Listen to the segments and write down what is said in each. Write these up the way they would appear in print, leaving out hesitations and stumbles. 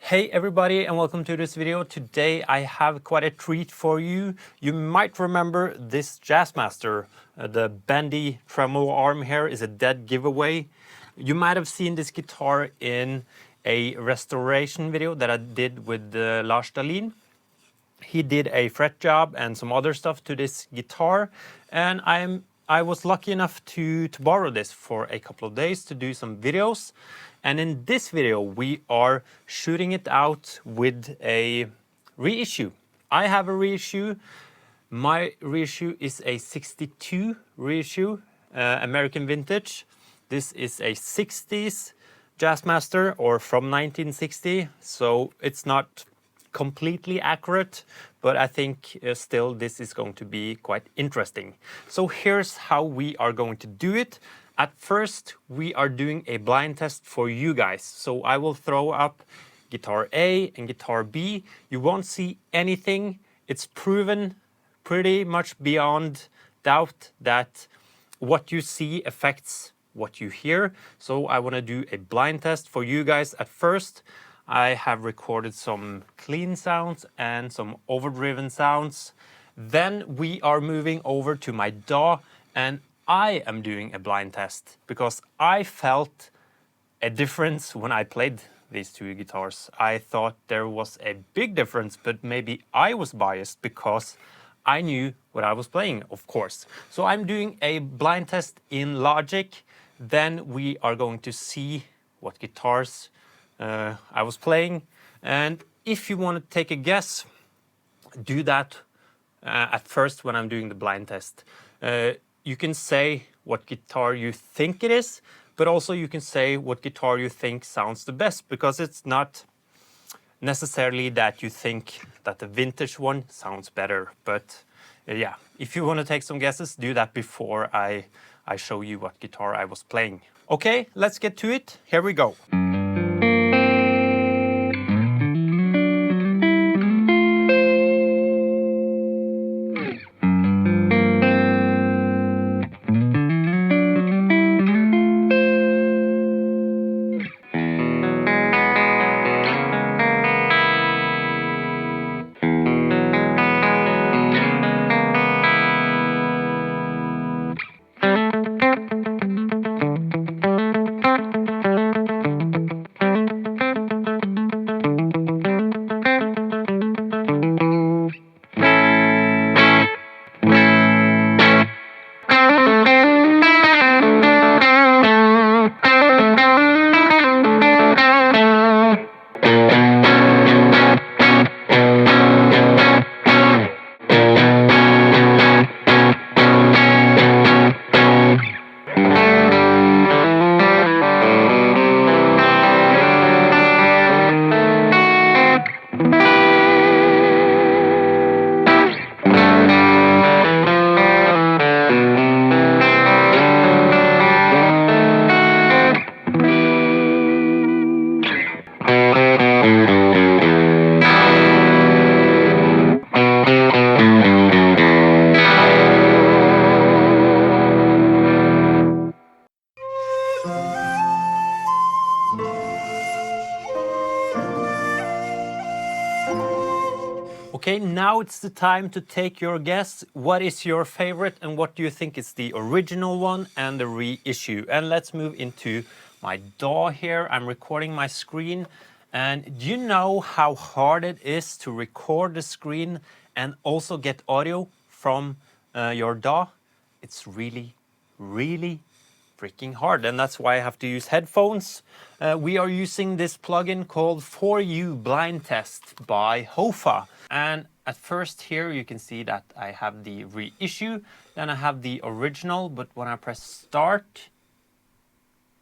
Hey everybody, and welcome to this video. Today I have quite a treat for you. You might remember this Jazzmaster. The bendy tremolo arm here is a dead giveaway. You might have seen this guitar in a restoration video that I did with Lars Dahlin. He did a fret job and some other stuff to this guitar, and I was lucky enough to borrow this for a couple of days to do some videos. And in this video we are shooting it out with a reissue. I have a reissue. My reissue is a 62 reissue, American vintage. This is a 60s Jazzmaster, or from 1960, so it's not completely accurate, but I think still this is going to be quite interesting. So here's how we are going to do it. At first we are doing a blind test for you guys. So I will throw up guitar A and guitar B. You won't see anything. It's proven pretty much beyond doubt that what you see affects what you hear. So I want to do a blind test for you guys at first. I have recorded some clean sounds and some overdriven sounds. Then we are moving over to my DAW, and I am doing a blind test because I felt a difference when I played these two guitars. I thought there was a big difference, but maybe I was biased because I knew what I was playing, of course. So I'm doing a blind test in Logic. Then we are going to see what guitars I was playing, and if you want to take a guess, do that at first when I'm doing the blind test. You can say what guitar you think it is, but also you can say what guitar you think sounds the best, because it's not necessarily that you think that the vintage one sounds better. But yeah, if you want to take some guesses, do that before I show you what guitar I was playing. Okay, let's get to it. Here we go. Okay, now it's the time to take your guess. What is your favorite and what do you think is the original one and the reissue? And let's move into my DAW here. I'm recording my screen, and do you know how hard it is to record the screen and also get audio from your DAW? It's really freaking hard, and that's why I have to use headphones. We are using this plugin called For You Blind Test by Hofa. And at first here you can see that I have the reissue, then I have the original, but when I press start,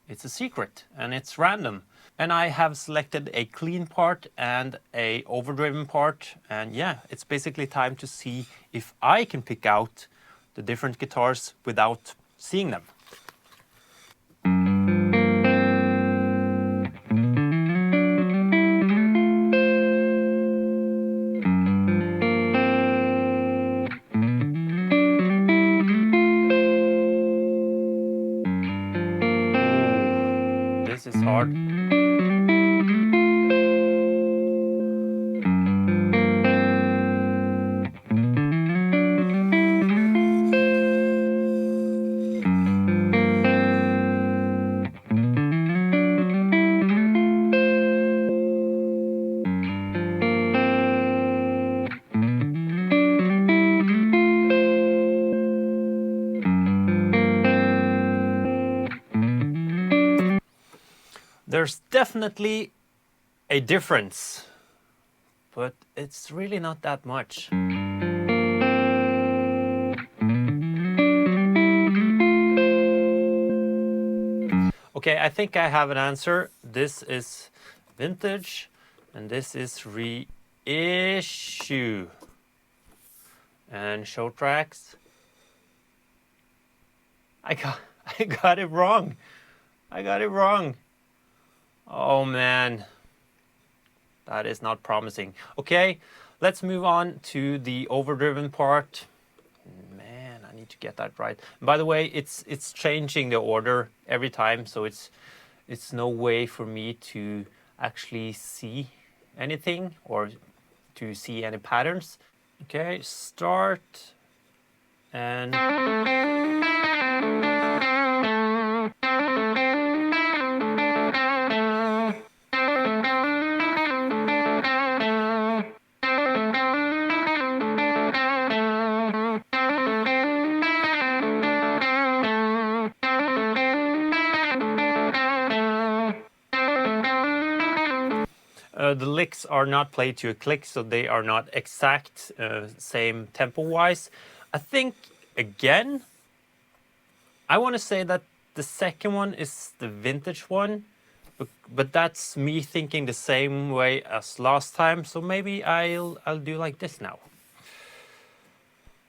it's a secret and it's random. And I have selected a clean part and a overdriven part, and yeah, it's basically time to see if I can pick out the different guitars without seeing them. This is hard. there's definitely a difference, but it's really not that much. Okay, I think I have an answer. This is vintage and this is reissue. And show tracks. I got it wrong. I got it wrong. Oh man. That is not promising. Okay, let's move on to the overdriven part. Man, I need to get that right. By the way, it's changing the order every time, so it's no way for me to actually see anything or to see any patterns. Okay, start and the licks are not played to a click, so they are not exact, same tempo-wise. I think, again, I want to say that the second one is the vintage one, but that's me thinking the same way as last time, so maybe I'll do like this now.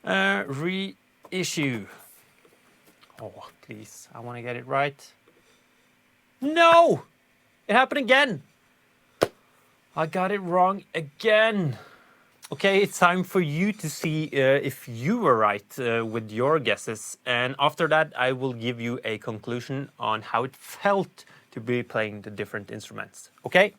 Reissue. Oh, please, I want to get it right. No! It happened again! I got it wrong again. Okay, it's time for you to see if you were right with your guesses. And after that, I will give you a conclusion on how it felt to be playing the different instruments. Okay?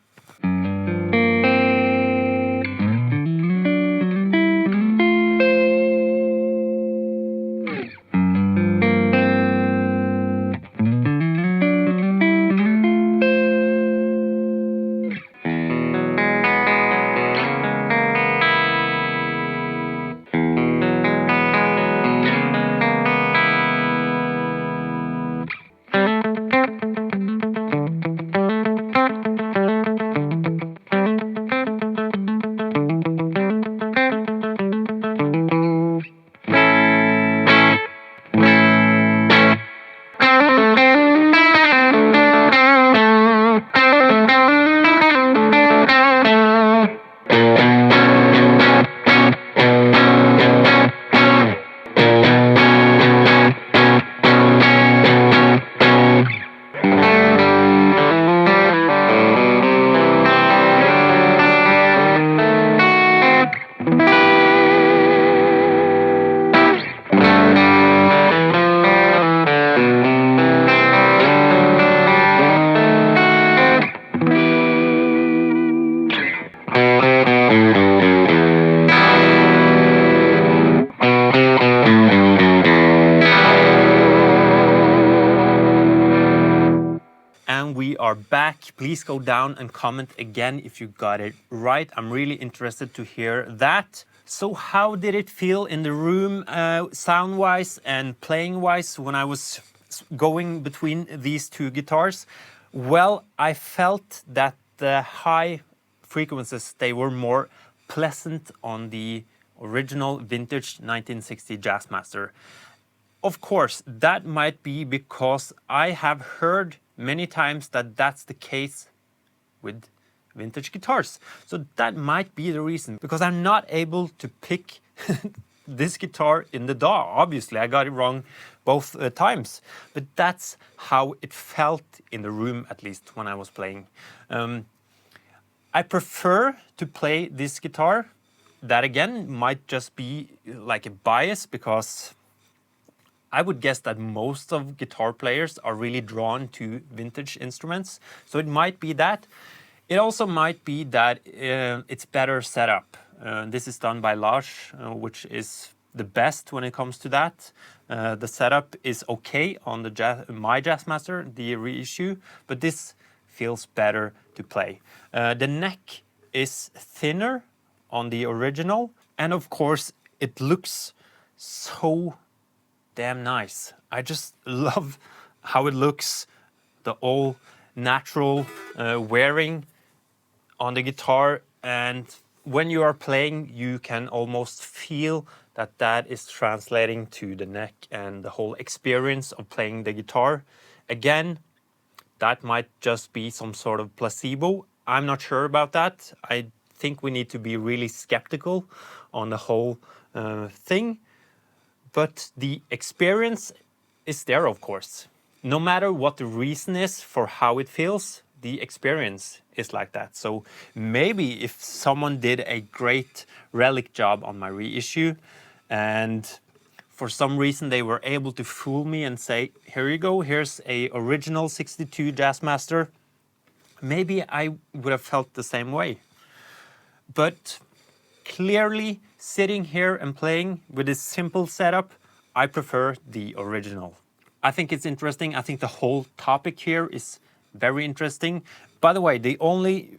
And we are back. Please go down and comment again if you got it right. I'm really interested to hear that. So how did it feel in the room, sound-wise and playing-wise, when I was going between these two guitars? Well, I felt that the high frequencies, they were more pleasant on the original vintage 1960 Jazzmaster. Of course, that might be because I have heard many times that that's the case with vintage guitars. So that might be the reason, because I'm not able to pick this guitar in the DAW. Obviously, I got it wrong both times, but that's how it felt in the room, at least when I was playing. I prefer to play this guitar. That again might just be like a bias, because I would guess that most of guitar players are really drawn to vintage instruments. So it might be that. It also might be that it's better set up. This is done by Lars, which is the best when it comes to that. The setup is okay on the my Jazzmaster, the reissue, but this feels better to play. The neck is thinner on the original, and of course it looks so damn nice. I just love how it looks, the all natural wearing on the guitar, and when you are playing you can almost feel that that is translating to the neck and the whole experience of playing the guitar. Again, that might just be some sort of placebo. I'm not sure about that. I think we need to be really skeptical on the whole thing. But the experience is there, of course. No matter what the reason is for how it feels, the experience is like that. So maybe if someone did a great relic job on my reissue and for some reason they were able to fool me and say, here you go, here's a original 62 Jazzmaster, maybe I would have felt the same way. But clearly, sitting here and playing with this simple setup, I prefer the original. I think it's interesting. I think the whole topic here is very interesting. By the way, the only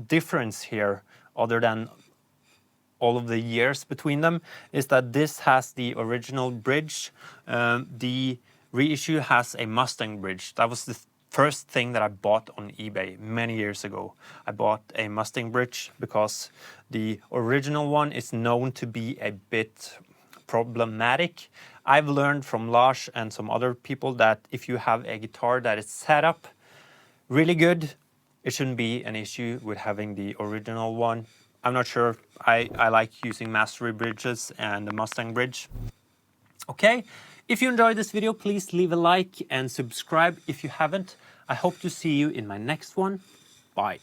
difference here, other than all of the years between them, is that this has the original bridge. The reissue has a Mustang bridge. That was the first thing that I bought on eBay many years ago. I bought a Mustang bridge because the original one is known to be a bit problematic. I've learned from Lars and some other people that if you have a guitar that is set up really good, it shouldn't be an issue with having the original one. I'm not sure. I like using mastery bridges and the Mustang bridge. Okay, if you enjoyed this video, please leave a like and subscribe if you haven't. I hope to see you in my next one. Bye.